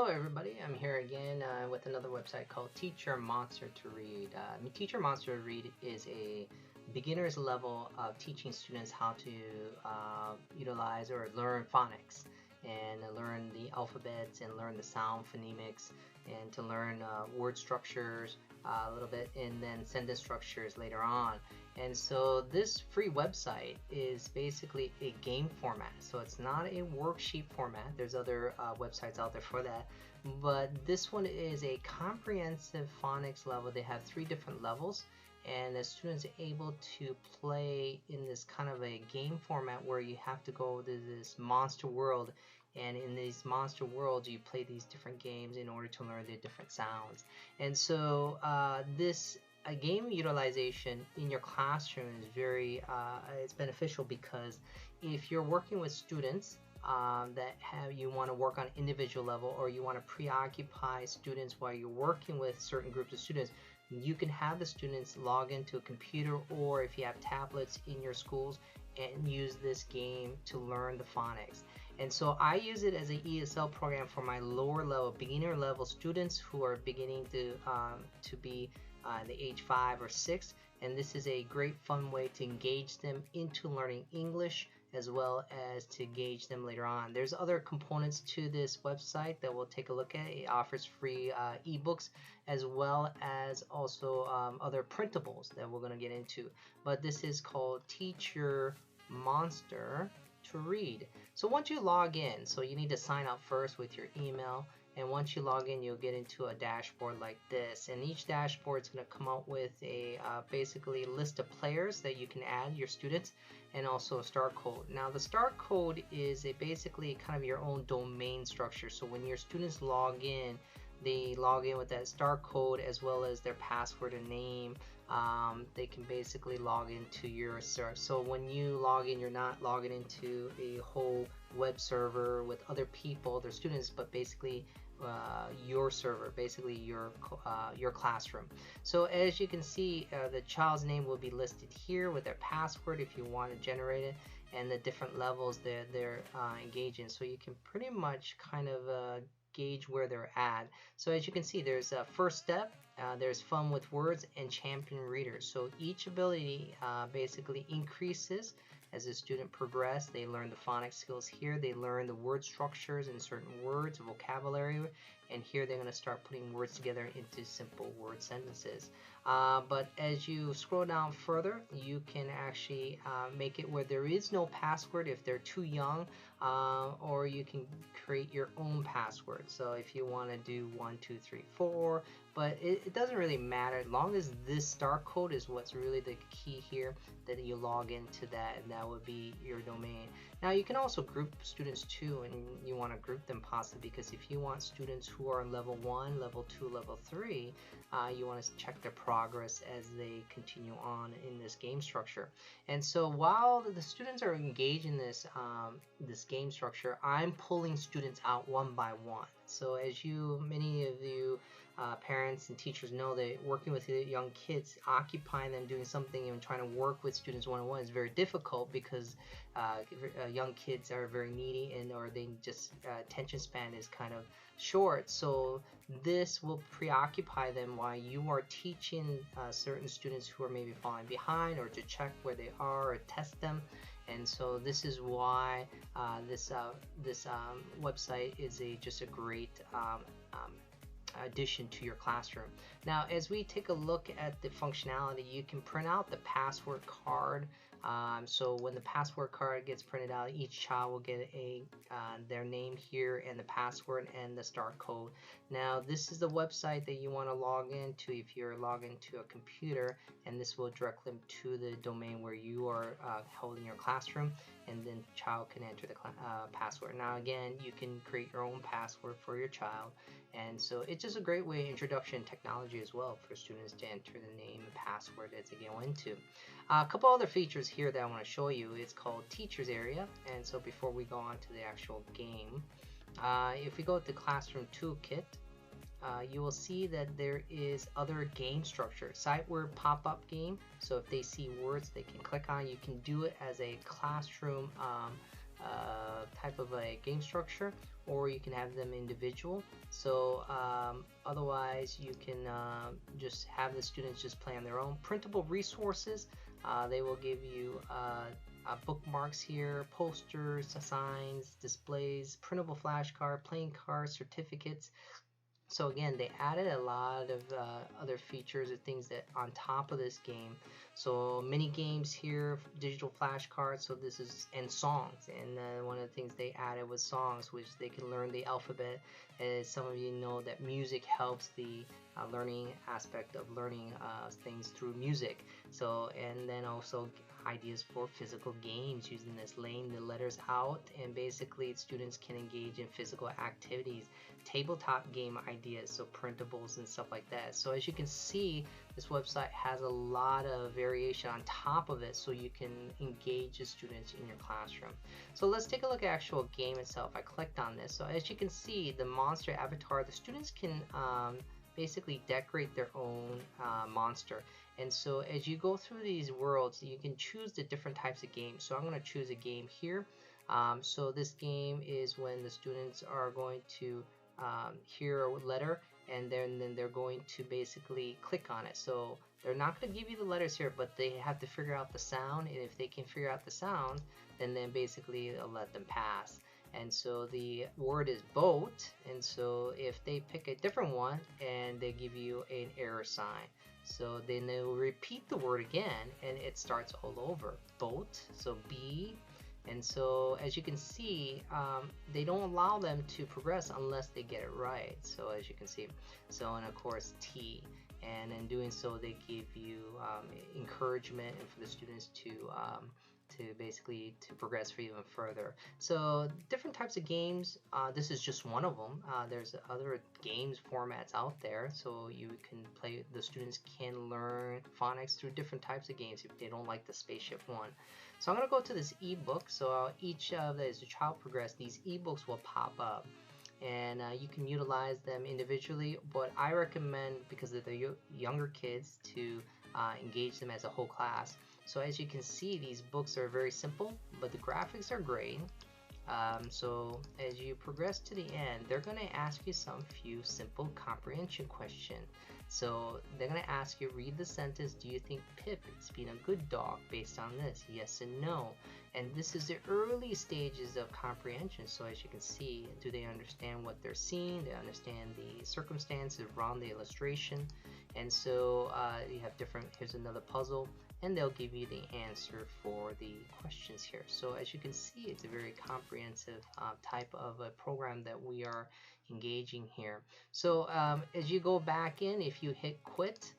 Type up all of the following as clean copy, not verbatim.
Hello everybody, I'm here again with another website called Teach Your Monster to Read. Teach Your Monster to Read is a beginner's level of teaching students how to utilize or learn phonics and learn the alphabets and learn the sound phonemics and to learn word structures a little bit and then sentence structures later on. And so this free website is basically a game format, so it's not a worksheet format. There's other websites out there for that, but this one is a comprehensive phonics level. They have 3 different levels, and the students are able to play in this kind of a game format where you have to go to this monster world, and in these monster worlds you play these different games in order to learn the different sounds. And so this game utilization in your classroom is very it's beneficial, because if you're working with students that you want to work on individual level, or you want to preoccupy students while you're working with certain groups of students, you can have the students log into a computer, or if you have tablets in your schools, and use this game to learn the phonics. And so I use it as an ESL program for my lower level, beginner level students who are beginning to be the age 5 or 6, and this is a great fun way to engage them into learning English as well as to engage them later on. There's other components to this website that we'll take a look at. It offers free ebooks as well as also other printables that we're going to get into. But this is called Teach Your Monster to Read. So once you log in, so you need to sign up first with your email, and once you log in, you'll get into a dashboard like this, and each dashboard is going to come out with a basically list of players that you can add your students, and also a start code. Now the start code is basically kind of your own domain structure, so when your students log in, they log in with that start code as well as their password and name. They can basically log into your server. So when you log in, you're not logging into a whole web server with other people, their students, but basically your server, basically your classroom. So as you can see, the child's name will be listed here with their password if you want to generate it, and the different levels that they're engaged in. So you can pretty much kind of gauge where they're at. So as you can see, there's a first step, there's fun with words, and champion readers. So each ability basically increases as the student progresses. They learn the phonics skills here, they learn the word structures in certain words, vocabulary, and here they're going to start putting words together into simple word sentences. But as you scroll down further, you can actually make it where there is no password if they're too young, or you can create your own password. So if you want to do 1, 2, 3, 4, but it doesn't really matter as long as this start code is what's really the key here, that you log into that, and that would be your domain. Now you can also group students too, and you want to group them possibly, because if you want students who are level 1, level 2, level 3, you want to check their progress as they continue on in this game structure. And so while the students are engaged in this this game structure, I'm pulling students out one by one. So as many of you parents and teachers know, that working with young kids, occupying them doing something and trying to work with students one-on-one is very difficult, because young kids are very needy, and or they just attention span is kind of short. So this will preoccupy them while you are teaching certain students who are maybe falling behind, or to check where they are or test them. And so this is why this website is just a great addition to your classroom. Now as we take a look at the functionality, you can print out the password card. So when the password card gets printed out, each child will get their name here, and the password and the start code. Now this is the website that you want to log into if you're logged into a computer, and this will direct them to the domain where you are holding your classroom, and then the child can enter the password. Now again, you can create your own password for your child, and so it's just a great way, introduction technology as well, for students to enter the name and password as they go into. A couple other features here that I want to show you. It's called Teachers Area, and so before we go on to the actual game, if we go to Classroom Toolkit, you will see that there is other game structure, sight word pop-up game. So if they see words they can click on, you can do it as a classroom type of a game structure, or you can have them individual. So otherwise you can just have the students just play on their own. Printable resources, they will give you bookmarks here, posters, signs, displays, printable flashcard, playing cards, certificates. So again, they added a lot of other features and things that on top of this game. So mini games here, digital flashcards. So this is, and songs. And one of the things they added was songs, which they can learn the alphabet. As some of you know, that music helps the learning aspect of learning things through music. So, and then also ideas for physical games using this, laying the letters out, and basically students can engage in physical activities, tabletop game ideas, so printables and stuff like that. So as you can see, this website has a lot of variation on top of it, so you can engage the students in your classroom. So let's take a look at actual game itself. I clicked on this. So as you can see, the monster avatar, the students can basically decorate their own monster. And so as you go through these worlds, you can choose the different types of games. So I'm going to choose a game here. So this game is when the students are going to hear a letter, and then they're going to basically click on it. So they're not going to give you the letters here, but they have to figure out the sound, and if they can figure out the sound, then basically it'll let them pass. And so the word is boat, and so if they pick a different one and they give you an error sign, so then they will repeat the word again and it starts all over. Boat, so B. And so as you can see, they don't allow them to progress unless they get it right. So as you can see, so, and of course T. And in doing so, they give you encouragement and for the students to basically to progress for even further. So different types of games, this is just one of them. There's other games formats out there, so you can play, the students can learn phonics through different types of games if they don't like the spaceship one. So I'm going to go to this ebook. So each of as the child progresses, these ebooks will pop up, and you can utilize them individually, but I recommend, because of the younger kids, to engage them as a whole class. So as you can see, these books are very simple, but the graphics are great. So as you progress to the end, they're going to ask you some few simple comprehension questions. So they're going to ask you, read the sentence, do you think Pip is being a good dog based on this? Yes and no. And this is the early stages of comprehension. So as you can see, do they understand what they're seeing? They understand the circumstances around the illustration. And so you have different, here's another puzzle, and they'll give you the answer for the questions here. So as you can see, it's a very comprehensive type of a program that we are engaging here. So as you go back in, if you hit quit,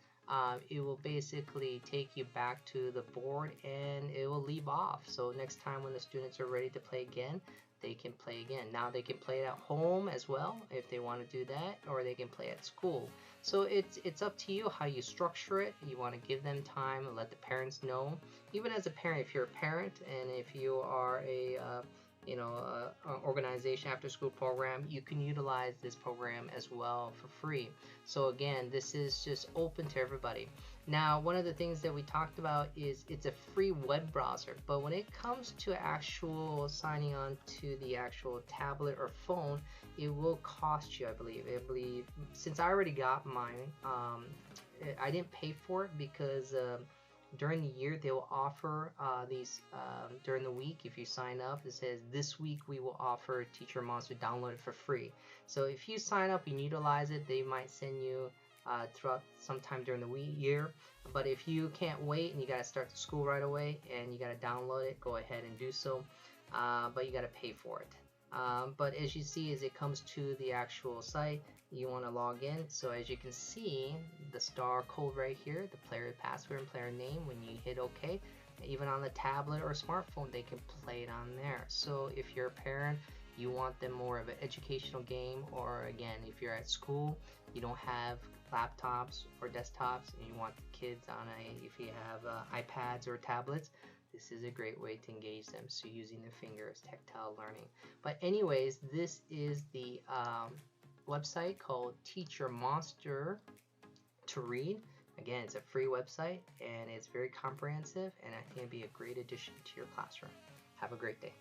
it will basically take you back to the board and it will leave off. So next time when the students are ready to play again, they can play again. Now they can play it at home as well if they want to do that, or they can play at school. So it's up to you how you structure it. You want to give them time and let the parents know. Even as a parent, if you're a parent and if you are a organization after school program, you can utilize this program as well for free. So again, this is just open to everybody. Now, one of the things that we talked about is it's a free web browser, but when it comes to actual signing on to the actual tablet or phone, it will cost you, I believe. Since I already got mine, I didn't pay for it because during the year they will offer these during the week. If you sign up, it says this week we will offer Teach Your Monster, download it for free. So if you sign up and utilize it, they might send you throughout sometime during the year. But if you can't wait and you got to start the school right away and you got to download it, go ahead and do so, but you got to pay for it. But as you see, as it comes to the actual site, you want to log in. So as you can see, the star code right here, the player password and player name, when you hit OK, even on the tablet or smartphone, they can play it on there. So if you're a parent, you want them more of an educational game, or again, if you're at school, you don't have laptops or desktops, and you want the kids on if you have iPads or tablets, this is a great way to engage them. So using the fingers, tactile learning. But anyways, this is the website called Teach Your Monster to Read. Again, it's a free website and it's very comprehensive, and I think it'd be a great addition to your classroom. Have a great day.